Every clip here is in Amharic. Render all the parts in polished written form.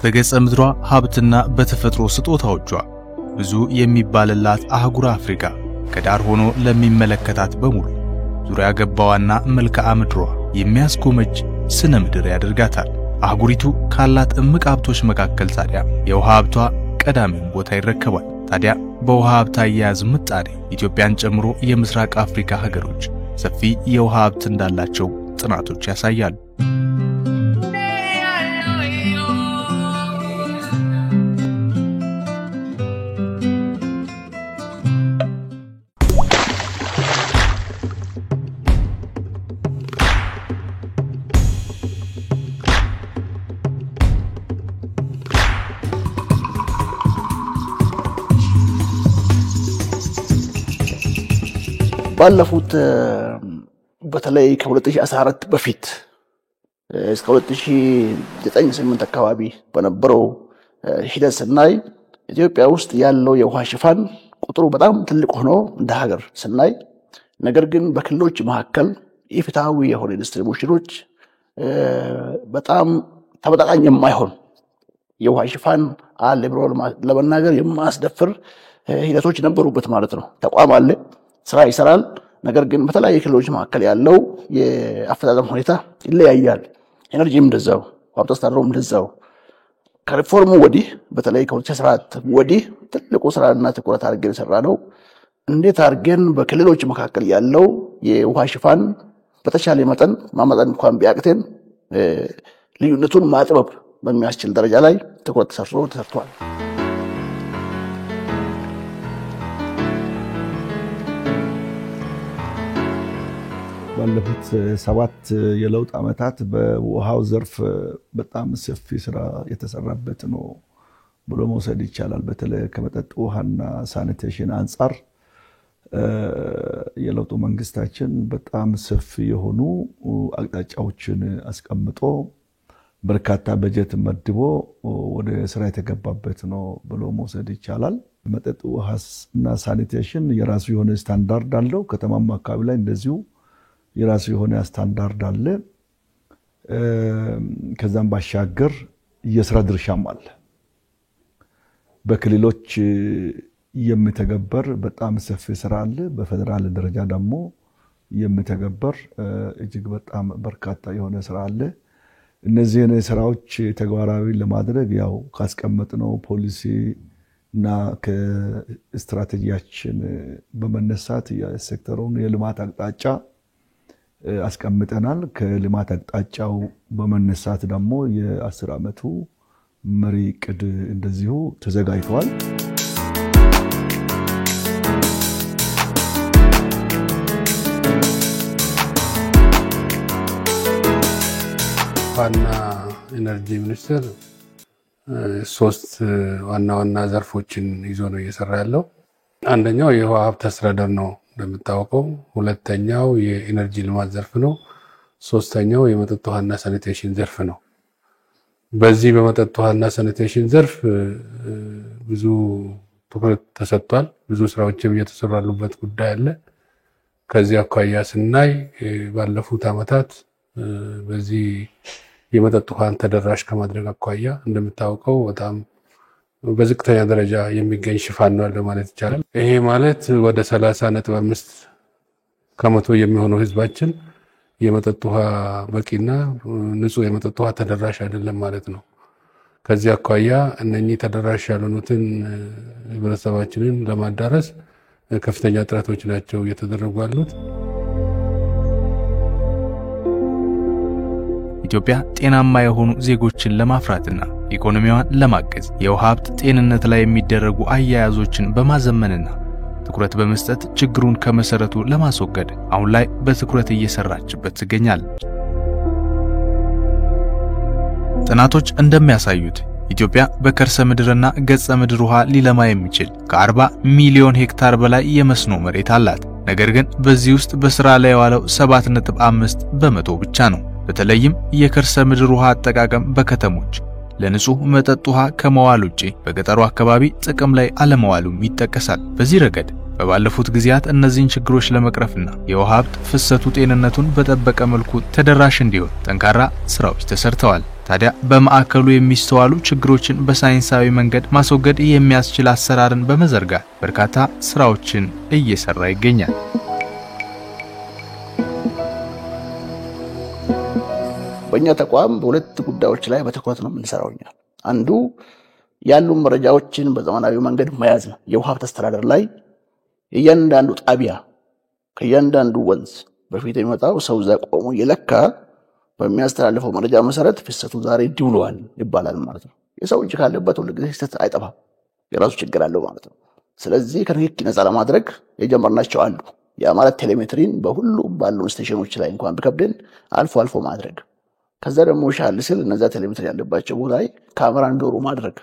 በገጸ ምድሯ ሀብትና በተፈጥሮ ስጦታዎቿ ብዙ የሚባልላት አህጉር አፍሪካ ከዳር ሆኖ ለሚመለከታት በሙሉ ዙሪያ ገባዋና መልክዓ ምድሯ የሚያስጎመጅ ስነ ምድር ያደርጋታል። አህጉሪቱ ካላት እምቅ ሀብቶች መካከል ታዲያ የውሃ ሀብቷ ቀዳሚውን ቦታ ይረከባል። ታዲያ በውሃ ሀብት አያያዝ ምጣኔ ኢትዮጵያን ጨምሮ የምስራቅ አፍሪካ ሀገሮች ሰፊ የውሃ ሀብት እንዳላቸው ጥናቶች ያሳያሉ። ባለፉት በተለይ ከ2014 በፊት እስከ 2009-8 አካባቢ በነበረው ሂደት ስናይ ኢትዮጵያ ውስጥ ያለው የውሃ ሽፋን ቁጥሩ በጣም ትልቅ ሆኖ እንደ ሀገር ስናይ፣ ነገር ግን በክልሎች መካከል ኢፍትሃዊ የሆነ ዲስትሪቢዩሽኖች በጣም ተመጣጣኝ የማይሆን የውሃ ሽፋን አለ ብሎ ለመናገር የማያስደፍር ሂደቶች ነበሩበት ማለት ነው። ተቋም አለ፣ ስራ ይሰራል። ነገር ግን በተለያየ ክልሎች መካከል ያለው የአፈጻጸም ሁኔታ ይለያያል። ኤነርጂም እንደዛው፣ ሀብት አስተዳደሩም እንደዛው። ከሪፎርሙ ወዲህ በተለይ ከ2014 ወዲህ ትልቁ ስራና ትኩረት አድርገን የሰራነው እንዴት አድርገን በክልሎች መካከል ያለው የውሃ ሽፋን በተሻለ መጠን ማመጣን እንኳን ቢያቅተን ልዩነቱን ማጥበብ በሚያስችል ደረጃ ላይ ትኩረት ተሰርቷል። ባለፉት 7 የለውጥ ዓመታት በውሃው ዘርፍ በጣም ሰፊ ስራ የተሰራበት ነው ብሎ መውሰድ ይቻላል። በተለይ ከመጠጥ ውሃና ሳኒቴሽን አንፃር የለውጡ መንግስታችን በጣም ሰፊ የሆኑ አቅጣጫዎችን አስቀምጦ በርካታ በጀት መድቦ ወደ ስራ የተገባበት ነው ብሎ መውሰድ ይቻላል። መጠጥ ውሃና ሳኒቴሽን የራሱ የሆነ ስታንዳርድ አለው። ከተማም አካባቢ ላይ እንደዚሁ የራሱ የሆነ ስታንዳርድ አለ። ከዛም ባሻገር የስራ ድርሻም አለ። በክልሎች የሚተገበር በጣም ሰፊ ስራ አለ። በፌደራል ደረጃ ደግሞ የሚተገበር እጅግ በጣም በርካታ የሆነ ስራ አለ። እነዚህን ስራዎች ተግባራዊ ለማድረግ ያው ካስቀመጥነው ፖሊሲ እና ከስትራቴጂያችን በመነሳት የሴክተሩን የልማት አቅጣጫ አስቀምጠናል። ከልማት አቅጣጫው በመነሳት ደግሞ የ10 ዓመቱ መሪ ዕቅድ እንደዚሁ ተዘጋጅቷል። ዋና ኢነርጂ ሚኒስቴር 3 ዋና ዘርፎችን ይዞ ነው እየሰራ ያለው። አንደኛው የውሃ ሀብት አስተዳደር ነው እንደምታውቀው። ሁለተኛው የኢነርጂ ልማት ዘርፍ ነው። ሶስተኛው የመጠጥ ውሃና ሳኒቴሽን ዘርፍ ነው። በዚህ በመጠጥ ውሃና ሳኒቴሽን ዘርፍ ብዙ ትኩረት ተሰጥቷል። ብዙ ስራዎችም እየተሰሩ ያሉበት ጉዳይ አለ። ከዚህ አኳያ ስናይ ባለፉት ዓመታት በዚህ የመጠጥ ውሃን ተደራሽ ከማድረግ አኳያ እንደምታውቀው በጣም በዝቅተኛ ደረጃ የሚገኝ ሽፋን ነው ለማለት ይቻላል። ይሄ ማለት ወደ 30.5% የሚሆነው ህዝባችን የመጠጥ ውሃ በቂና ንጹህ የመጠጥ ውሃ ተደራሽ አይደለም ማለት ነው። ከዚህ አኳያ እነኚህ ተደራሽ ያልሆኑትን ህብረተሰባችንን ለማዳረስ ከፍተኛ ጥረቶች ናቸው እየተደረጉ ያሉት። ኢትዮጵያ ጤናማ የሆኑ ዜጎችን ለማፍራትና ኢኮኖሚዋን ለማገዝ የውሃ ሀብት ጤንነት ላይ የሚደረጉ አያያዞችን በማዘመንና ትኩረት በመስጠት ችግሩን ከመሰረቱ ለማስወገድ አሁን ላይ በትኩረት እየሰራችበት ትገኛለች። ጥናቶች እንደሚያሳዩት ኢትዮጵያ በከርሰ ምድርና ገጸ ምድር ውሃ ሊለማ የሚችል ከ40 ሚሊዮን ሄክታር በላይ የመስኖ መሬት አላት። ነገር ግን በዚህ ውስጥ በስራ ላይ የዋለው 7.5% ብቻ ነው። በተለይም የከርሰ ምድር ውሃ አጠቃቀም በከተሞች ለንጹህ መጠጥ ውሃ ከመዋል ውጪ በገጠሩ አካባቢ ጥቅም ላይ አለመዋሉም ይጠቀሳል። በዚህ ረገድ በባለፉት ጊዜያት እነዚህን ችግሮች ለመቅረፍና የውሃ ሀብት ፍሰቱ ጤንነቱን በጠበቀ መልኩ ተደራሽ እንዲሆን ጠንካራ ስራዎች ተሰርተዋል። ታዲያ በማዕከሉ የሚስተዋሉ ችግሮችን በሳይንሳዊ መንገድ ማስወገድ የሚያስችል አሰራርን በመዘርጋት በርካታ ስራዎችን እየሰራ ይገኛል። በእኛ ተቋም በሁለት ጉዳዮች ላይ በትኩረት ነው የምንሰራው። አንዱ ያሉ መረጃዎችን በዘመናዊ መንገድ መያዝ ነው። የውሃ ሀብት አስተዳደር ላይ እያንዳንዱ ጣቢያ ከእያንዳንዱ ወንዝ በፊት የሚመጣው ሰው እዛ ቆሞ የለካ በሚያስተላልፈው መረጃ መሰረት ፍሰቱ ዛሬ እንዲውሏል ይባላል ማለት ነው። የሰው እጅ ካለበት ሁሉ ጊዜ ስህተት አይጠፋም፣ የራሱ ችግር አለው ማለት ነው። ስለዚህ ከንክኪ ነፃ ለማድረግ የጀመርናቸው አሉ። ያ ማለት ቴሌሜትሪን በሁሉም ባሉ ስቴሽኖች ላይ እንኳን ቢከብድን አልፎ አልፎ ማድረግ፣ ከዛ ደግሞ ሻል ሲል እነዛ ቴሌሜትሪ ያለባቸው ቦታ ላይ ካሜራ እንዲኖሩ ማድረግ።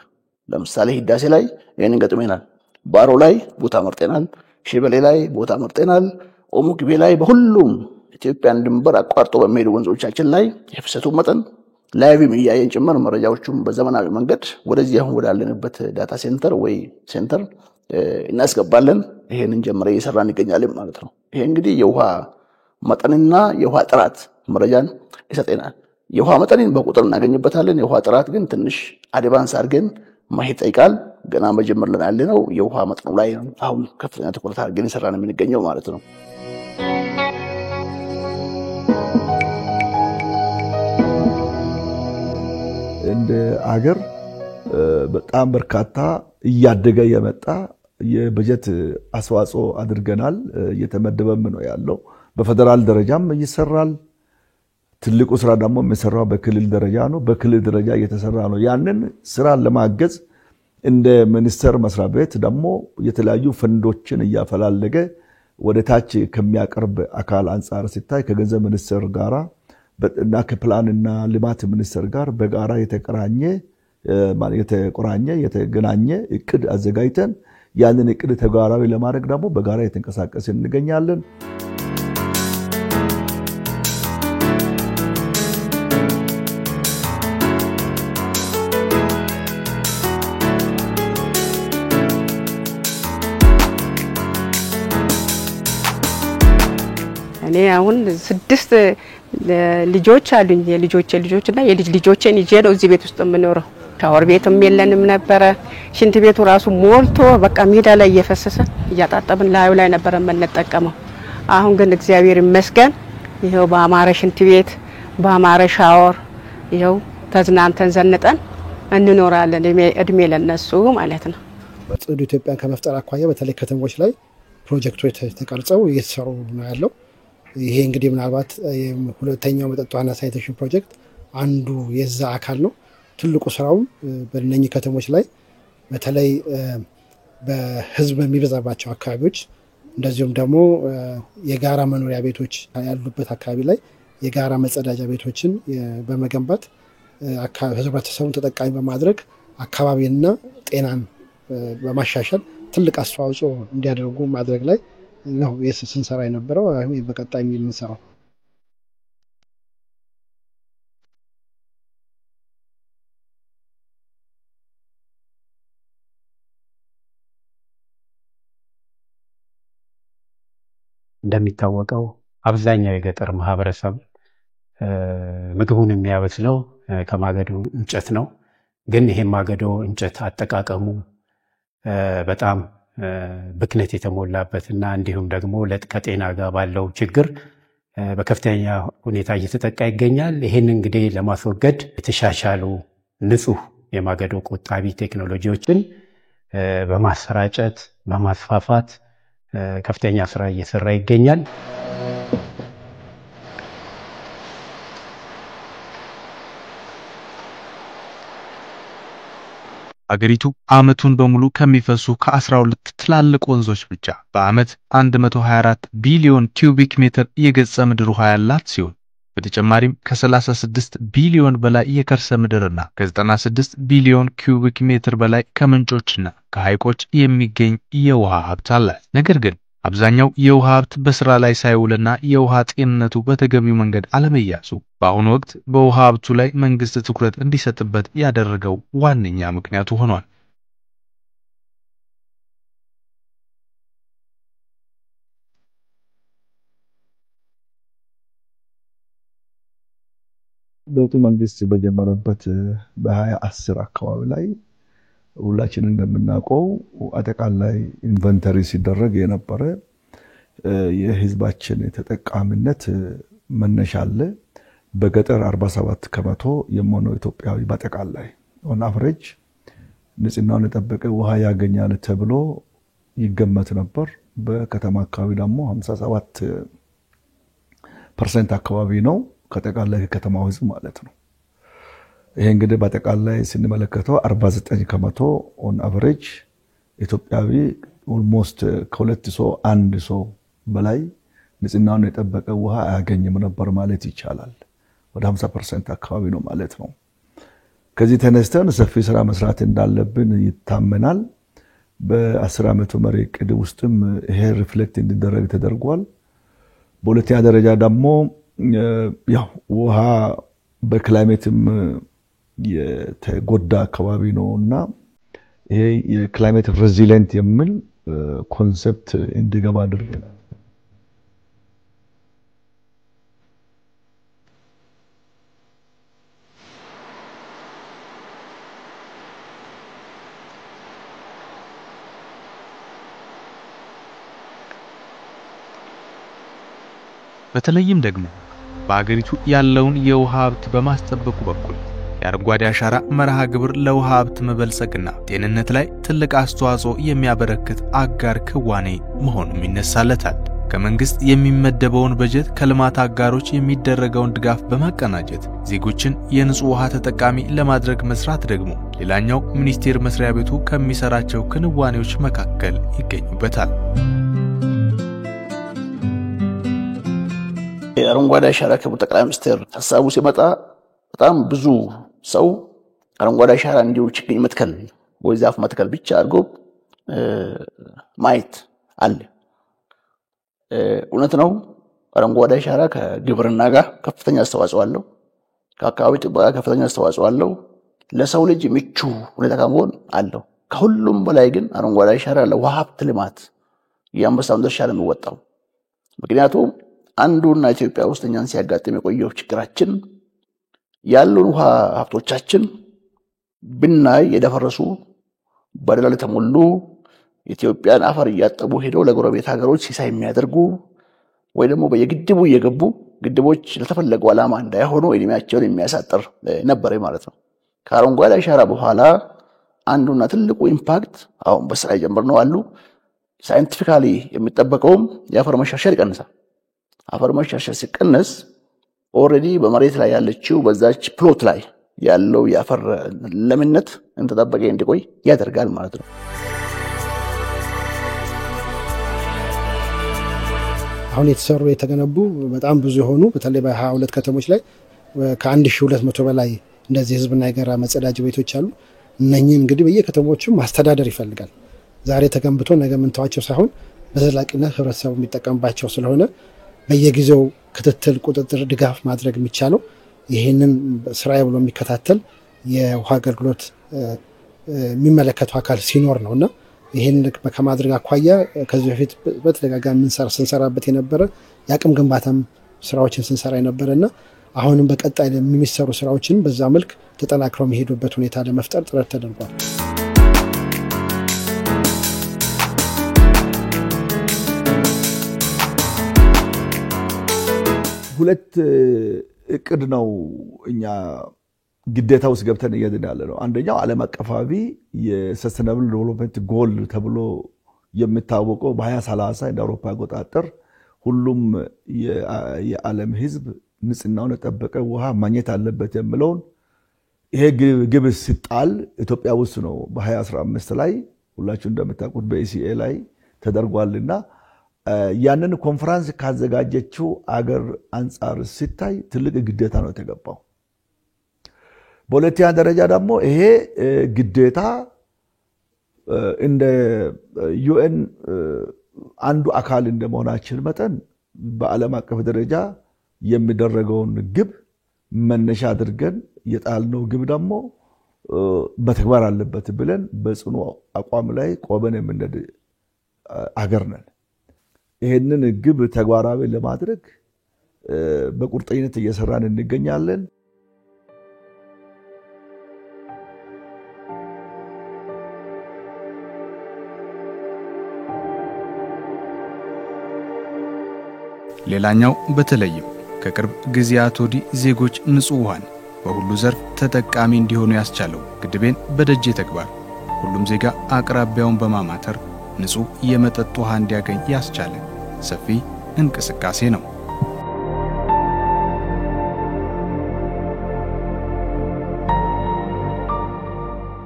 ለምሳሌ ህዳሴ ላይ ይሄንን ገጥመናል። ባሮ ላይ ቦታ መርጠናል። ሸበሌ ላይ ቦታ መርጠናል። ኦሞ ግቤ ላይ በሁሉም ኢትዮጵያን ድንበር አቋርጦ በሚሄዱ ወንዞቻችን ላይ የፍሰቱ መጠን ላይቭም እያየን ጭምር መረጃዎቹም በዘመናዊ መንገድ ወደዚህ አሁን ወዳለንበት ዳታ ሴንተር ወይ ሴንተር እናስገባለን። ይሄንን ጀምረ እየሰራን እንገኛለን ማለት ነው። ይሄ እንግዲህ የውሃ መጠንና የውሃ ጥራት መረጃን ይሰጠናል። የውሃ መጠንን በቁጥር እናገኝበታለን። የውሃ ጥራት ግን ትንሽ አድቫንስ አድርገን ማየት ይጠይቃል። ገና መጀመር ላይ ያለነው የውሃ መጠኑ ላይ አሁን ከፍተኛ ትኩረት አድርገን እየሰራን የምንገኘው ማለት ነው። እንደ አገር በጣም በርካታ እያደገ የመጣ የበጀት አስተዋጽኦ አድርገናል። እየተመደበም ነው ያለው። በፌደራል ደረጃም ይሰራል። ትልቁ ስራ ደግሞ የሚሰራው በክልል ደረጃ ነው። በክልል ደረጃ እየተሰራ ነው። ያንን ስራ ለማገዝ እንደ ሚኒስቴር መስሪያ ቤት ደግሞ የተለያዩ ፈንዶችን እያፈላለገ ወደ ታች ከሚያቀርብ አካል አንፃር ሲታይ ከገንዘብ ሚኒስቴር ጋራ እና ከፕላንና ልማት ሚኒስቴር ጋር በጋራ የተገናኘ እቅድ አዘጋጅተን ያንን እቅድ ተግባራዊ ለማድረግ ደግሞ በጋራ የተንቀሳቀስን እንገኛለን። እኔ አሁን 6 ልጆች አሉኝ። ልጆችና የልጅ ልጆቼን ይዤ ነው እዚህ ቤት ውስጥ የምኖረው። ሻወር ቤትም የለንም ነበረ። ሽንት ቤቱ ራሱ ሞልቶ በቃ ሜዳ ላይ እየፈሰሰ እያጣጣብን ላዩ ላይ ነበር የምንጠቀመው። አሁን ግን እግዚአብሔር ይመስገን ይሄው በአማረ ሽንት ቤት በአማረ ሻወር ይሄው ተዝናንተን ዘንጠን እንኖራለን። እድሜ ለነሱ ማለት ነው። ጽዱ ኢትዮጵያን ከመፍጠር አኳያ በተለይ ከተሞች ላይ ፕሮጀክቶች ተቀርጸው እየተሰሩ ነው ያለው። ይሄ እንግዲህ ምናልባት ሁለተኛው መጠጥ ውሃና ሳኒቴሽን ፕሮጀክት አንዱ የዛ አካል ነው። ትልቁ ስራው በእነኚህ ከተሞች ላይ በተለይ በህዝብ የሚበዛባቸው አካባቢዎች እንደዚሁም ደግሞ የጋራ መኖሪያ ቤቶች ያሉበት አካባቢ ላይ የጋራ መጸዳጃ ቤቶችን በመገንባት ህብረተሰቡን ተጠቃሚ በማድረግ አካባቢና ጤናን በማሻሻል ትልቅ አስተዋጽኦ እንዲያደርጉ ማድረግ ላይ ነው ስንሰራ የነበረው። በቀጣይ የምንሰራው እንደሚታወቀው አብዛኛው የገጠር ማህበረሰብ ምግቡን የሚያበስለው ከማገዶ እንጨት ነው። ግን ይሄ ማገዶ እንጨት አጠቃቀሙ በጣም ብክነት የተሞላበትና እንዲሁም ደግሞ ከጤና ጋር ባለው ችግር በከፍተኛ ሁኔታ እየተጠቃ ይገኛል። ይሄን እንግዲህ ለማስወገድ የተሻሻሉ ንጹህ የማገዶ ቆጣቢ ቴክኖሎጂዎችን በማሰራጨት በማስፋፋት ከፍተኛ ስራ እየሰራ ይገኛል። አገሪቱ አመቱን በሙሉ ከሚፈሱ ከ12 ትላልቅ ወንዞች ብቻ በአመት 124 ቢሊዮን ኪዩቢክ ሜትር የገጸ ምድር ውሃ ያላት ሲሆን በተጨማሪም ከ36 ቢሊዮን በላይ የከርሰ ምድርና ከ96 ቢሊዮን ኪዩቢክ ሜትር በላይ ከምንጮችና ከሐይቆች የሚገኝ የውሃ ሀብት አላት። ነገር ግን አብዛኛው የውሃ ሀብት በስራ ላይ ሳይውልና የውሃ ጤንነቱ በተገቢው መንገድ አለመያዙ በአሁኑ ወቅት በውሃ ሀብቱ ላይ መንግስት ትኩረት እንዲሰጥበት ያደረገው ዋነኛ ምክንያቱ ሆኗል። ለውጡ መንግስት በጀመረበት በ2010 አካባቢ ላይ ሁላችንም እንደምናውቀው አጠቃላይ ኢንቨንተሪ ሲደረግ የነበረ የህዝባችን ተጠቃሚነት መነሻ አለ። በገጠር 47 ከመቶ የሚሆነው ኢትዮጵያዊ በአጠቃላይ ኦን አቨሬጅ ንጽህናውን የጠበቀ ውሃ ያገኛል ተብሎ ይገመት ነበር። በከተማ አካባቢ ደግሞ 57% አካባቢ ነው ከጠቃላይ ከተማው ህዝብ ማለት ነው። ይሄ እንግዲህ በአጠቃላይ ስንመለከተው 49 ከመቶ ኦን አቨሬጅ ኢትዮጵያዊ ኦልሞስት ከሁለት ሰው አንድ ሰው በላይ ንጽህናውን የጠበቀ ውሃ አያገኝም ነበር ማለት ይቻላል። ወደ 50% አካባቢ ነው ማለት ነው። ከዚህ ተነስተን ሰፊ ስራ መስራት እንዳለብን ይታመናል። በ10 ዓመቱ መሪ ዕቅድ ውስጥም ይሄ ሪፍሌክት እንዲደረግ ተደርጓል። በሁለተኛ ደረጃ ደግሞ ያው ውሃ በክላይሜትም የተጎዳ አካባቢ ነውና ይሄ የክላይሜት ሬዚሊየንት የሚል ኮንሰፕት እንዲገባ አድርገናል። በተለይም ደግሞ በአገሪቱ ያለውን የውሃ ሀብት በማስጠበቁ በኩል የአረንጓዴ አሻራ መርሃ ግብር ለውሃ ሀብት መበልጸግና ጤንነት ላይ ትልቅ አስተዋጽኦ የሚያበረክት አጋር ክዋኔ መሆኑም ይነሳለታል። ከመንግስት የሚመደበውን በጀት ከልማት አጋሮች የሚደረገውን ድጋፍ በማቀናጀት ዜጎችን የንጹህ ውሃ ተጠቃሚ ለማድረግ መስራት ደግሞ ሌላኛው ሚኒስቴር መስሪያ ቤቱ ከሚሰራቸው ክንዋኔዎች መካከል ይገኙበታል። የአረንጓዴ አሻራ ክቡር ጠቅላይ ሚኒስትር ሐሳቡ ሲመጣ በጣም ብዙ ሰው አረንጓዴ አሻራ እንዲሁ ችግኝ መትከል ወይ ዛፍ መትከል ብቻ አድርጎ ማየት አለ። እውነት ነው። አረንጓዴ አሻራ ከግብርና ጋር ከፍተኛ አስተዋጽኦ አለው። ከአካባቢ ጥበቃ ከፍተኛ አስተዋጽኦ አለው። ለሰው ልጅ ምቹ ሁኔታ ከመሆን አለው። ከሁሉም በላይ ግን አረንጓዴ አሻራ ለውሃ ሀብት ልማት የአንበሳውን ድርሻ ነው የሚወጣው። ምክንያቱም አንዱና ኢትዮጵያ ውስጥ እኛን ሲያጋጥም የቆየው ችግራችን ያሉን ውሃ ሀብቶቻችን ብናይ የደፈረሱ በደለል የተሞሉ ኢትዮጵያን አፈር እያጠቡ ሄደው ለጎረቤት ሀገሮች ሲሳይ የሚያደርጉ ወይ ደግሞ በየግድቡ እየገቡ ግድቦች ለተፈለገው ዓላማ እንዳይሆኑ እድሜያቸውን የሚያሳጥር ነበር ማለት ነው። ከአረንጓዴ አሻራ በኋላ አንዱና ትልቁ ኢምፓክት አሁን በስራ ጀምረነው አሉ ሳይንቲፊካሊ የሚጠበቀውም የአፈር መሸርሸር ይቀንሳል። አፈር መሸርሸር ሲቀነስ ኦሬዲ በመሬት ላይ ያለችው በዛች ፕሎት ላይ ያለው የአፈር ለምነት እንተጠበቀ እንዲቆይ ያደርጋል ማለት ነው። አሁን የተሰሩ የተገነቡ በጣም ብዙ የሆኑ በተለይ በ22 ከተሞች ላይ ከ1200 በላይ እንደዚህ ህዝብና የጋራ መጸዳጃ ቤቶች አሉ። እነኚህን እንግዲህ በየከተሞቹ ማስተዳደር ይፈልጋል። ዛሬ ተገንብቶ ነገ ምንተዋቸው ሳይሆን በዘላቂነት ህብረተሰቡ የሚጠቀምባቸው ስለሆነ በየጊዜው ክትትል፣ ቁጥጥር፣ ድጋፍ ማድረግ የሚቻለው ይሄንን ስራዬ ብሎ የሚከታተል የውሃ አገልግሎት የሚመለከተው አካል ሲኖር ነውና ይሄን ከማድረግ አኳያ ከዚህ በፊት በተደጋጋሚ ስንሰራበት የነበረ የአቅም ግንባታም ስራዎችን ስንሰራ የነበረና አሁንም በቀጣይ የሚሰሩ ስራዎችን በዛ መልክ ተጠናክረው የሚሄዱበት ሁኔታ ለመፍጠር ጥረት ተደርጓል። ሁለት እቅድ ነው እኛ ግዴታ ውስጥ ገብተን እየሄድን ነው። አንደኛው ዓለም አቀፋዊ የሰስተናብል ዴቨሎፕመንት ጎል ተብሎ የሚታወቀው በ2030 እንደ አውሮፓ አቆጣጠር ሁሉም የዓለም ህዝብ ንጽህናውን የጠበቀ ውሃ ማግኘት አለበት የሚለውን ይሄ ግብ ሲጣል ኢትዮጵያ ውስጥ ነው በ2015 ላይ ሁላችሁ እንደምታውቁት በኢሲኤ ላይ ተደርጓልና ያንን ኮንፈረንስ ካዘጋጀችው አገር አንፃር ሲታይ ትልቅ ግዴታ ነው የተገባው። በሁለተኛ ደረጃ ደግሞ ይሄ ግዴታ እንደ ዩኤን አንዱ አካል እንደመሆናችን መጠን በዓለም አቀፍ ደረጃ የሚደረገውን ግብ መነሻ አድርገን የጣልነው ግብ ደግሞ በተግባር አለበት ብለን በጽኑ አቋም ላይ ቆመን የምንሄድ አገር ነን። ይሄንን ግብ ተግባራዊ ለማድረግ በቁርጠኝነት እየሰራን እንገኛለን። ሌላኛው በተለይም ከቅርብ ጊዜያት ወዲህ ዜጎች ንጹህ ውሃን በሁሉ ዘርፍ ተጠቃሚ እንዲሆኑ ያስቻለው ግድቤን በደጄ ተግባር ሁሉም ዜጋ አቅራቢያውን በማማተር ንጹህ የመጠጥ ውሃ እንዲያገኝ ያስቻለ ሰፊ እንቅስቃሴ ነው።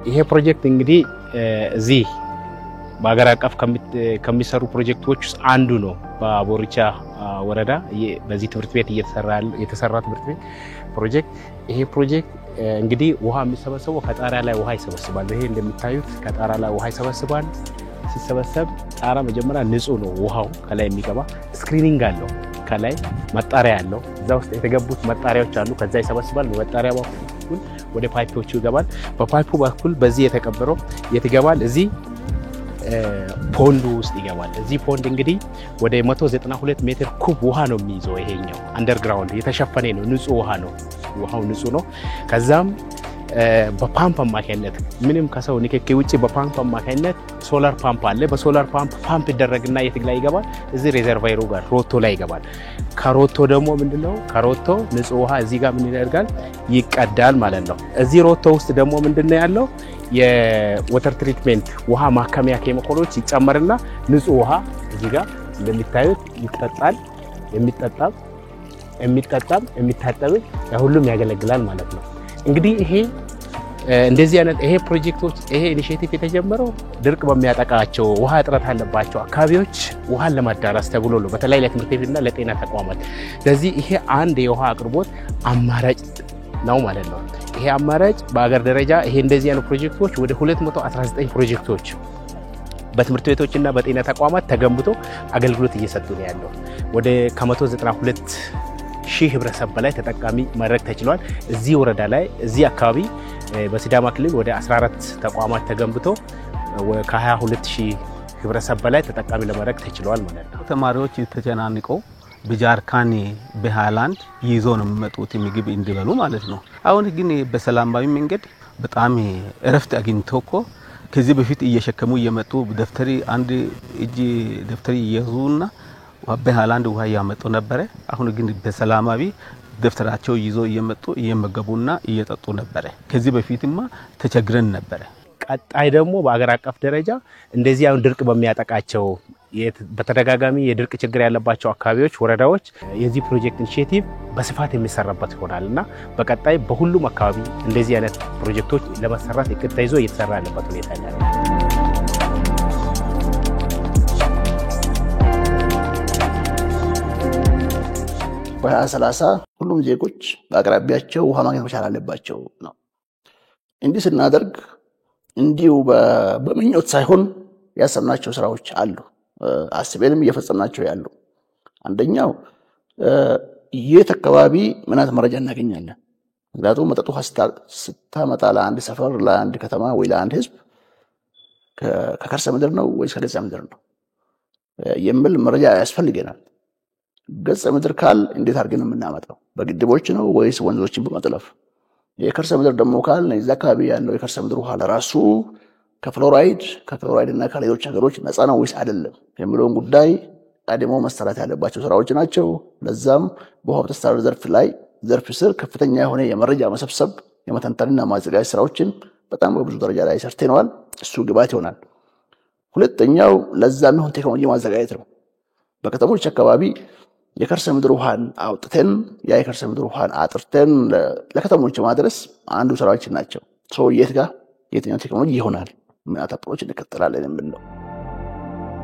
ይሄ ፕሮጀክት እንግዲህ እዚህ በአገር አቀፍ ከሚሰሩ ፕሮጀክቶች ውስጥ አንዱ ነው። በቦርቻ ወረዳ በዚህ ትምህርት ቤት የተሰራ ትምህርት ቤት ፕሮጀክት። ይሄ ፕሮጀክት እንግዲህ ውሃ የሚሰበሰበው ከጣራ ላይ ውሃ ይሰበስባል። ይሄ እንደምታዩት ከጣራ ላይ ውሃ ይሰበስባል። ሲሰበሰብ ጣራ መጀመሪያ ንጹህ ነው ውሃው ከላይ የሚገባ ስክሪኒንግ አለው። ከላይ መጣሪያ አለው። እዛ ውስጥ የተገቡት መጣሪያዎች አሉ። ከዛ ይሰበስባል። በመጣሪያ በኩል ወደ ፓይፖቹ ይገባል። በፓይፑ በኩል በዚህ የተቀበረው ይገባል። እዚህ ፖንዱ ውስጥ ይገባል። እዚህ ፖንድ እንግዲህ ወደ 192 ሜትር ኩብ ውሃ ነው የሚይዘው። ይሄኛው አንደርግራውንድ የተሸፈነ ነው። ንጹህ ውሃ ነው። ውሃው ንጹህ ነው። ከዛም በፓምፕ አማካኝነት ምንም ከሰው ንክኪ ውጪ በፓምፕ አማካኝነት ሶላር ፓምፕ አለ። በሶላር ፓምፕ ይደረግና የት ላይ ይገባል? እዚህ ሪዘርቫየሩ ጋር ሮቶ ላይ ይገባል። ከሮቶ ደግሞ ምንድነው? ከሮቶ ንጹህ ውሃ እዚህ ጋር ምን ያደርጋል? ይቀዳል ማለት ነው። እዚህ ሮቶ ውስጥ ደግሞ ምንድነው ያለው? የወተር ትሪትመንት ውሃ ማከሚያ ኬሚካሎች ይጨመርና ንጹህ ውሃ እዚህ ጋር እንደምታዩት ይጠጣል። የሚታጠብ ለሁሉም ያገለግላል ማለት ነው። እንግዲህ ይሄ እንደዚህ አይነት ይሄ ፕሮጀክቶች ይሄ ኢኒሺዬቲቭ የተጀመረው ድርቅ በሚያጠቃቸው ውሃ እጥረት ያለባቸው አካባቢዎች ውሃን ለማዳረስ ተብሎ ነው። በተለይ ለትምህርት ቤትና ለጤና ተቋማት። ስለዚህ ይሄ አንድ የውሃ አቅርቦት አማራጭ ነው ማለት ነው። ይሄ አማራጭ በአገር ደረጃ ይሄ እንደዚህ አይነት ፕሮጀክቶች ወደ 219 ፕሮጀክቶች በትምህርት ቤቶችና በጤና ተቋማት ተገንብቶ አገልግሎት እየሰጡ ነው ያለው። ወደ ከ192 ሺህ ህብረተሰብ በላይ ተጠቃሚ ማድረግ ተችሏል። እዚህ ወረዳ ላይ እዚህ አካባቢ በሲዳማ ክልል ወደ 14 ተቋማት ተገንብቶ ከ22 ሺህ ህብረተሰብ በላይ ተጠቃሚ ለማድረግ ተችሏል ማለት ነው። ተማሪዎች ተጨናንቀው በጃርካን በሃላንድ ይዞ ነው የሚመጡት ምግብ እንዲበሉ ማለት ነው። አሁን ግን በሰላማዊ መንገድ በጣም እረፍት አግኝተውኮ ከዚህ በፊት እየሸከሙ እየመጡ ደፍተሪ አንድ እጅ ደፍተሪ ይዘውና በሃላንድ ውሃ ያመጡ ነበር። አሁን ግን በሰላማዊ ደፍተራቸው ይዞ እየመጡ እየመገቡና እየጠጡ ነበር። ከዚህ በፊትማ ተቸግረን ነበር። ቀጣይ ደግሞ በአገር አቀፍ ደረጃ እንደዚህ አሁን ድርቅ በሚያጠቃቸው በተደጋጋሚ የድርቅ ችግር ያለባቸው አካባቢዎች ወረዳዎች የዚህ ፕሮጀክት ኢኒሺዬቲቭ በስፋት የሚሰራበት ይሆናልና በቀጣይ በሁሉም አካባቢ እንደዚህ አይነት ፕሮጀክቶች ለማሰራት እቅድ ተይዞ እየተሰራ ያለበት ሁኔታ ነው። በ2030 ሁሉም ዜጎች በአቅራቢያቸው ውሃ ማግኘት መቻል አለባቸው ነው። እንዲህ ስናደርግ እንዲሁ በምኞት ሳይሆን ያሰብናቸው ስራዎች አሉ። አስበንም እየፈጸምናቸው ያሉ አንደኛው የት አካባቢ ምን አይነት መረጃ እናገኛለን? ምክንያቱም መጠጥ ውሃ ስታመጣ ለአንድ ሰፈር ለአንድ ከተማ ወይ ለአንድ ህዝብ ከከርሰ ምድር ነው ወይስ ከገጸ ምድር ነው የሚል መረጃ ያስፈልገናል። ገጸ ምድር ካል እንዴት አድርገን የምናመጣው? በግድቦች ነው ወይስ ወንዞችን በመጥለፍ? የከርሰ ምድር ደግሞ ካል እዛ አካባቢ ያለው የከርሰ ምድር ውሃ ለራሱ ከፍሎራይድ እና ከሌሎች ነገሮች ነፃ ነው ወይስ አይደለም የሚለውን ጉዳይ ቀድሞ መሰራት ያለባቸው ስራዎች ናቸው። ለዛም በውሃ አስተዳደር ዘርፍ ስር ከፍተኛ የሆነ የመረጃ መሰብሰብ የመተንተንና ማዘጋጀት ስራዎችን በጣም በብዙ ደረጃ ላይ ሰርተናል። እሱ ግብዓት ይሆናል። ሁለተኛው ለዛም ይሁን ቴክኖሎጂ ማዘጋጀት ነው። በከተሞች አካባቢ የከርሰ ምድር ውሃን አውጥተን የከርሰ ምድር ውሃን አጥርተን ለከተሞች ማድረስ አንዱ ስራዎችን ናቸው። የት ጋር የትኛው ቴክኖሎጂ ይሆናል ምን አጣጥሮች እንከተላለን የምንለው።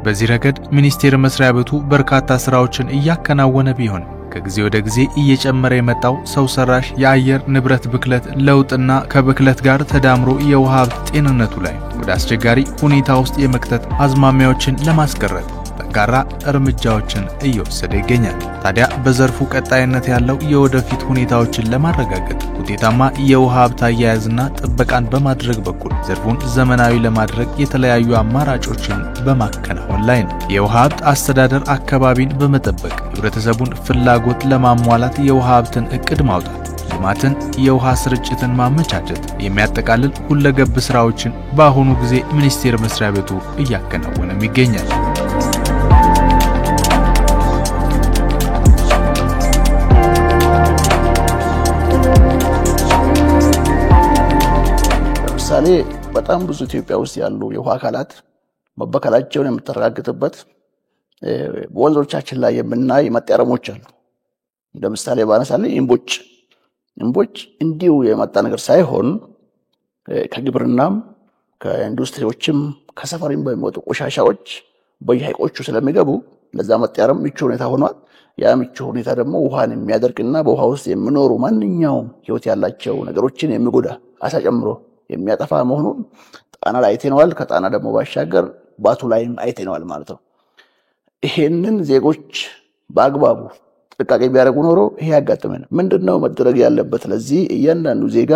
በዚህ ረገድ ሚኒስቴር መስሪያ ቤቱ በርካታ ስራዎችን እያከናወነ ቢሆን ከጊዜ ወደ ጊዜ እየጨመረ የመጣው ሰው ሰራሽ የአየር ንብረት ብክለት ለውጥና ከብክለት ጋር ተዳምሮ የውሃ ሀብት ጤንነቱ ላይ ወደ አስቸጋሪ ሁኔታ ውስጥ የመክተት አዝማሚያዎችን ለማስቀረት ጠንካራ እርምጃዎችን እየወሰደ ይገኛል። ታዲያ በዘርፉ ቀጣይነት ያለው የወደፊት ሁኔታዎችን ለማረጋገጥ ውጤታማ የውሃ ሀብት አያያዝና ጥበቃን በማድረግ በኩል ዘርፉን ዘመናዊ ለማድረግ የተለያዩ አማራጮችን በማከናወን ላይ ነው። የውሃ ሀብት አስተዳደር አካባቢን በመጠበቅ የህብረተሰቡን ፍላጎት ለማሟላት የውሃ ሀብትን እቅድ ማውጣት፣ ልማትን፣ የውሃ ስርጭትን ማመቻቸት የሚያጠቃልል ሁለገብ ስራዎችን በአሁኑ ጊዜ ሚኒስቴር መስሪያ ቤቱ እያከናወነ ይገኛል። ለምሳሌ በጣም ብዙ ኢትዮጵያ ውስጥ ያሉ የውሃ አካላት መበከላቸውን የምትረጋግጥበት በወንዞቻችን ላይ የምናይ መጣረሞች አሉ። ለምሳሌ ባነሳለ እምቦጭ እንዲሁ የመጣ ነገር ሳይሆን ከግብርናም ከኢንዱስትሪዎችም ከሰፈሪም በሚወጡ ቆሻሻዎች በየሐይቆቹ ስለሚገቡ ለዛ መጣረም ምቹ ሁኔታ ሆኗል። ያ ምቹ ሁኔታ ደግሞ ውሃን የሚያደርቅና በውሃ ውስጥ የሚኖሩ ማንኛውም ህይወት ያላቸው ነገሮችን የሚጎዳ አሳ ጨምሮ የሚያጠፋ መሆኑን ጣና ላይ አይተነዋል። ከጣና ደግሞ ባሻገር ባቱ ላይም አይተነዋል ማለት ነው። ይሄንን ዜጎች በአግባቡ ጥንቃቄ ቢያደርጉ ኖሮ ይሄ ያጋጥመን ምንድነው መደረግ ያለበት? ለዚህ እያንዳንዱ ዜጋ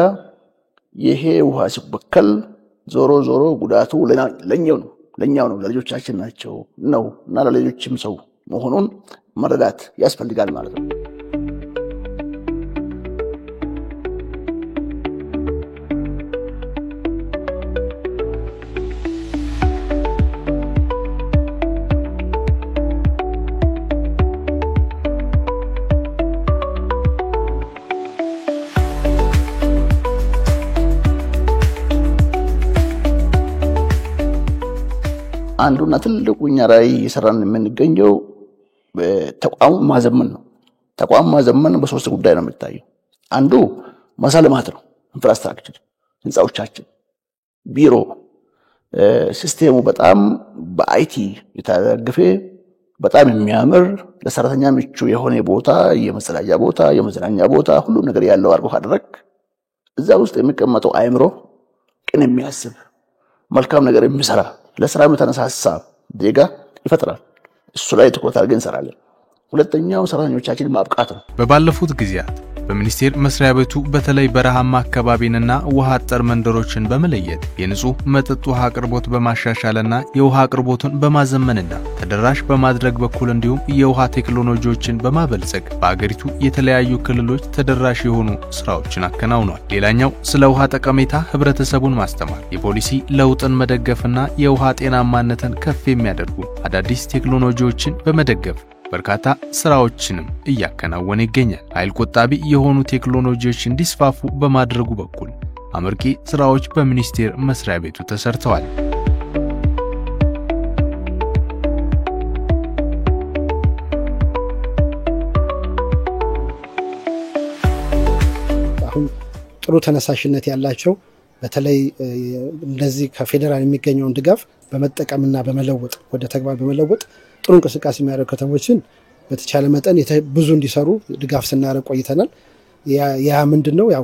ይሄ ውሃ ሲበከል ዞሮ ጉዳቱ ለኛው ነው ለልጆቻችን ናቸው ነው እና ለሌሎችም ሰው መሆኑን መረዳት ያስፈልጋል ማለት ነው። አንዱና ትልቁ እኛ ላይ እየሰራን የምንገኘው ተቋም ማዘመን ነው። ተቋም ማዘመን በሶስት ጉዳይ ነው የሚታየው። አንዱ መሰረተ ልማት ነው፣ ኢንፍራስትራክቸር፣ ህንጻዎቻችን፣ ቢሮ ሲስተሙ በጣም በአይቲ የተደገፈ በጣም የሚያምር ለሰራተኛ ምቹ የሆነ ቦታ፣ የመጸዳጃ ቦታ፣ የመዝናኛ ቦታ፣ ሁሉ ነገር ያለው አድርጎ ካደረግ እዛ ውስጥ የሚቀመጠው አእምሮ ቅን የሚያስብ መልካም ነገር የሚሰራ ለስራ የተነሳሳ ዜጋ ይፈጥራል። እሱ ላይ ትኩረት አድርገን እንሰራለን። ሁለተኛው ሰራተኞቻችንን ማብቃት ነው። በባለፉት ጊዜያት በሚኒስቴር መስሪያ ቤቱ በተለይ በረሃማ አካባቢንና ውሃ አጠር መንደሮችን በመለየት የንጹህ መጠጥ ውሃ አቅርቦት በማሻሻልና የውሃ አቅርቦቱን በማዘመንና ተደራሽ በማድረግ በኩል እንዲሁም የውሃ ቴክኖሎጂዎችን በማበልጸግ በአገሪቱ የተለያዩ ክልሎች ተደራሽ የሆኑ ስራዎችን አከናውኗል። ሌላኛው ስለ ውሃ ጠቀሜታ ህብረተሰቡን ማስተማር፣ የፖሊሲ ለውጥን መደገፍና የውሃ ጤናማነትን ከፍ የሚያደርጉ አዳዲስ ቴክኖሎጂዎችን በመደገፍ በርካታ ስራዎችንም እያከናወነ ይገኛል። ኃይል ቆጣቢ የሆኑ ቴክኖሎጂዎች እንዲስፋፉ በማድረጉ በኩል አመርቂ ስራዎች በሚኒስቴር መስሪያ ቤቱ ተሰርተዋል። አሁን ጥሩ ተነሳሽነት ያላቸው በተለይ እንደዚህ ከፌደራል የሚገኘውን ድጋፍ በመጠቀምና በመለወጥ ወደ ተግባር በመለወጥ ጥሩ እንቅስቃሴ የሚያደርጉ ከተሞችን በተቻለ መጠን ብዙ እንዲሰሩ ድጋፍ ስናደርግ ቆይተናል። ያ ምንድነው ያው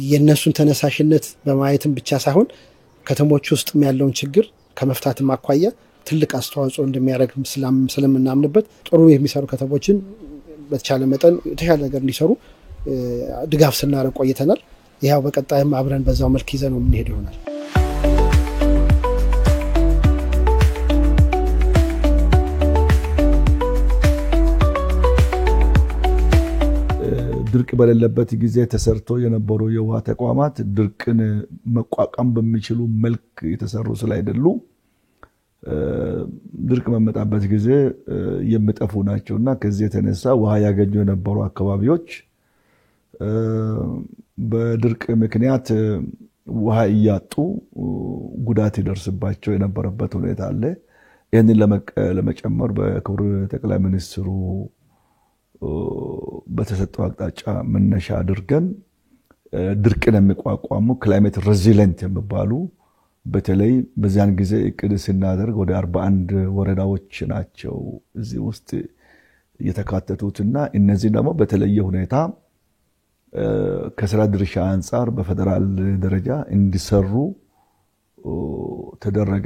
የነሱን ተነሳሽነት በማየትም ብቻ ሳይሆን ከተሞች ውስጥ ያለውን ችግር ከመፍታትም አኳያ ትልቅ አስተዋጽኦ እንደሚያደርግ ስለምናምንበት ጥሩ የሚሰሩ ከተሞችን በተቻለ መጠን የተሻለ ነገር እንዲሰሩ ድጋፍ ስናደርግ ቆይተናል። ያው በቀጣይም አብረን በዛው መልክ ይዘን ነው የምንሄድ ይሆናል። ድርቅ በሌለበት ጊዜ ተሰርቶ የነበሩ የውሃ ተቋማት ድርቅን መቋቋም በሚችሉ መልክ የተሰሩ ስላይደሉ ድርቅ በመጣበት ጊዜ የሚጠፉ ናቸውና ከዚህ የተነሳ ውሃ ያገኙ የነበሩ አካባቢዎች በድርቅ ምክንያት ውሃ እያጡ ጉዳት ይደርስባቸው የነበረበት ሁኔታ አለ። ይህንን ለመጨመር በክቡር ጠቅላይ ሚኒስትሩ በተሰጠው አቅጣጫ መነሻ አድርገን ድርቅን የሚቋቋሙ ክላይሜት ሬዚሊየንት የሚባሉ በተለይ በዚያን ጊዜ እቅድ ስናደርግ ወደ 41 ወረዳዎች ናቸው እዚህ ውስጥ የተካተቱትና እነዚህ ደግሞ በተለየ ሁኔታ ከስራ ድርሻ አንፃር በፌደራል ደረጃ እንዲሰሩ ተደረገ።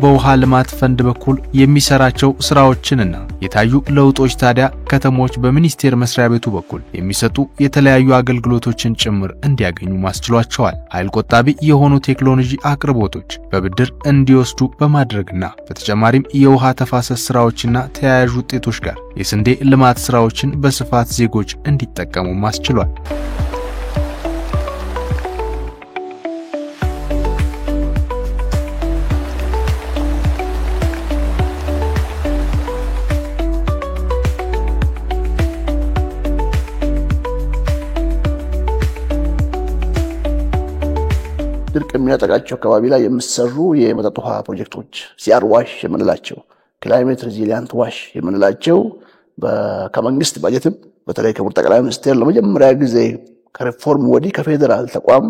በውሃ ልማት ፈንድ በኩል የሚሰራቸው ስራዎችንና የታዩ ለውጦች ታዲያ ከተሞች በሚኒስቴር መስሪያ ቤቱ በኩል የሚሰጡ የተለያዩ አገልግሎቶችን ጭምር እንዲያገኙ ማስችሏቸዋል። ኃይል ቆጣቢ የሆኑ ቴክኖሎጂ አቅርቦቶች በብድር እንዲወስዱ በማድረግና በተጨማሪም የውሃ ተፋሰስ ስራዎችና ተያያዥ ውጤቶች ጋር የስንዴ ልማት ስራዎችን በስፋት ዜጎች እንዲጠቀሙ ማስችሏል። ድርቅ የሚያጠቃቸው አካባቢ ላይ የሚሰሩ የመጠጥ ውሃ ፕሮጀክቶች ሲአር ዋሽ የምንላቸው ክላይሜት ሬዚሊያንት ዋሽ የምንላቸው ከመንግስት ባጀትም በተለይ ከቡር ጠቅላይ ሚኒስቴር ለመጀመሪያ ጊዜ ከሪፎርም ወዲህ ከፌደራል ተቋም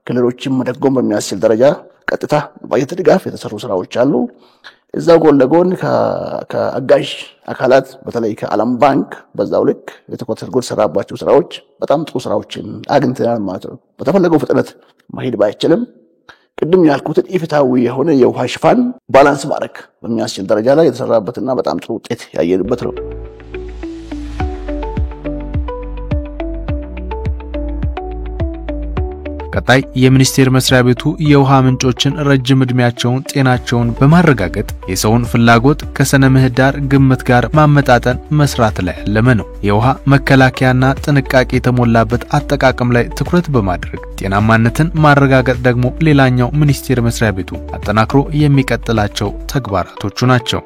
ክልሎችን መደጎም በሚያስችል ደረጃ ቀጥታ ባጀት ድጋፍ የተሰሩ ስራዎች አሉ። እዛው ጎን ለጎን ከአጋዥ አካላት በተለይ ከዓለም ባንክ በዛው ልክ የተኮር ተደርጎ ተሰራባቸው ስራዎች በጣም ጥሩ ስራዎችን አግኝተናል ማለት ነው። በተፈለገው ፍጥነት መሄድ ባይችልም ቅድም ያልኩትን ኢፍታዊ የሆነ የውሃ ሽፋን ባላንስ ማድረግ በሚያስችል ደረጃ ላይ የተሰራበትና በጣም ጥሩ ውጤት ያየንበት ነው። ቀጣይ የሚኒስቴር መስሪያ ቤቱ የውሃ ምንጮችን ረጅም እድሜያቸውን ጤናቸውን በማረጋገጥ የሰውን ፍላጎት ከስነ ምህዳር ግምት ጋር ማመጣጠን መስራት ላይ ያለመ ነው። የውሃ መከላከያና ጥንቃቄ የተሞላበት አጠቃቀም ላይ ትኩረት በማድረግ ጤናማነትን ማረጋገጥ ደግሞ ሌላኛው ሚኒስቴር መስሪያ ቤቱ አጠናክሮ የሚቀጥላቸው ተግባራቶቹ ናቸው።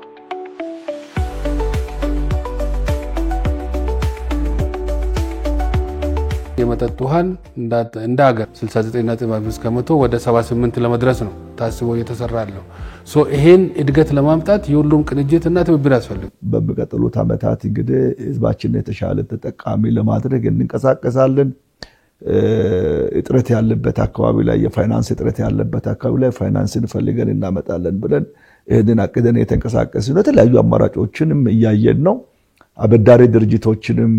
የመጠጥ ውሃን እንደ ሀገር 69.5% ወደ 78 ለመድረስ ነው ታስቦ እየተሰራለው። ይሄን እድገት ለማምጣት የሁሉም ቅንጅትና ትብብር ያስፈልጋል። በሚቀጥሉት ዓመታት እንግዲህ ህዝባችንን የተሻለ ተጠቃሚ ለማድረግ እንንቀሳቀሳለን። እጥረት ያለበት አካባቢ ላይ የፋይናንስ እጥረት ያለበት አካባቢ ላይ ፋይናንስን ፈልገን እናመጣለን ብለን ይሄንን አቅደን የተንቀሳቀስን ነው። የተለያዩ አማራጮችንም እያየን ነው። አበዳሪ ድርጅቶችንም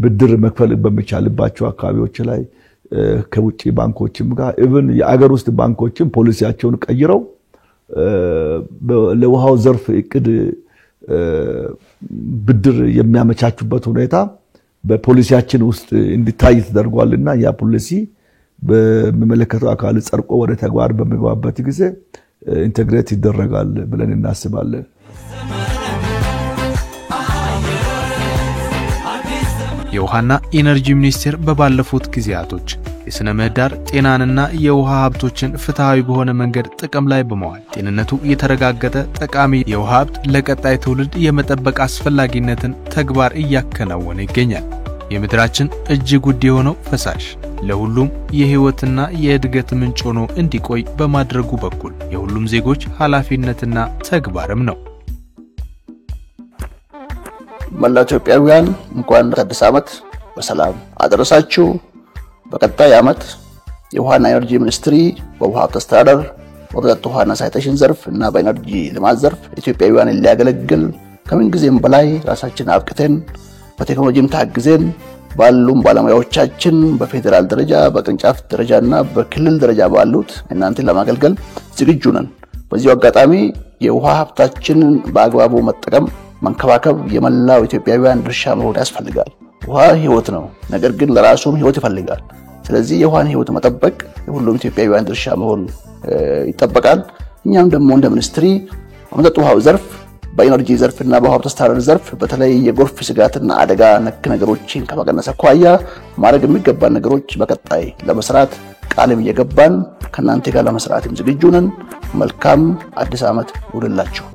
ብድር መክፈል በሚቻልባቸው አካባቢዎች ላይ ከውጪ ባንኮችም ጋር ኢቭን የአገር ውስጥ ባንኮችም ፖሊሲያቸውን ቀይረው ለውሃው ዘርፍ እቅድ ብድር የሚያመቻቹበት ሁኔታ በፖሊሲያችን ውስጥ እንዲታይ ተደርጓልና ያ ፖሊሲ በሚመለከተው አካል ጸድቆ ወደ ተግባር በሚገባበት ጊዜ ኢንተግሬት ይደረጋል ብለን እናስባለን። የውሃና ኢነርጂ ሚኒስቴር በባለፉት ጊዜያቶች የስነ ምህዳር ጤናንና የውሃ ሀብቶችን ፍትሃዊ በሆነ መንገድ ጥቅም ላይ በመዋል ጤንነቱ የተረጋገጠ ጠቃሚ የውሃ ሀብት ለቀጣይ ትውልድ የመጠበቅ አስፈላጊነትን ተግባር እያከናወነ ይገኛል። የምድራችን እጅግ ውድ የሆነው ፈሳሽ ለሁሉም የህይወትና የእድገት ምንጭ ሆኖ እንዲቆይ በማድረጉ በኩል የሁሉም ዜጎች ኃላፊነትና ተግባርም ነው። መላው ኢትዮጵያውያን እንኳን ለአዲስ ዓመት በሰላም አደረሳችሁ። በቀጣይ ዓመት የውሃና ኢነርጂ ሚኒስትሪ በውሃ ሀብት አስተዳደር በመጠጥ ውሃና ሳኒቴሽን ዘርፍ እና በኢነርጂ ልማት ዘርፍ ኢትዮጵያውያንን ሊያገለግል ከምንጊዜም በላይ ራሳችንን አብቅተን በቴክኖሎጂም ታግዘን ባሉም ባለሙያዎቻችን በፌደራል ደረጃ በቅርንጫፍ ደረጃና በክልል ደረጃ ባሉት እናንተን ለማገልገል ዝግጁ ነን። በዚህ አጋጣሚ የውሃ ሀብታችንን በአግባቡ መጠቀም መንከባከብ የመላው ኢትዮጵያውያን ድርሻ መሆን ያስፈልጋል። ውሃ ህይወት ነው፣ ነገር ግን ለራሱም ህይወት ይፈልጋል። ስለዚህ የውሃን ህይወት መጠበቅ የሁሉም ኢትዮጵያውያን ድርሻ መሆን ይጠበቃል። እኛም ደግሞ እንደ ሚኒስትሪ በመጠጥ ውሃው ዘርፍ በኢነርጂ ዘርፍና በውሃ ሀብት አስተዳደር ዘርፍ በተለይ የጎርፍ ስጋትና አደጋ ነክ ነገሮችን ከመቀነስ አኳያ ማድረግ የሚገባን ነገሮች በቀጣይ ለመስራት ቃልም እየገባን ከናንተ ጋር ለመስራትም ዝግጁ ነን። መልካም አዲስ ዓመት ይሁንላችሁ።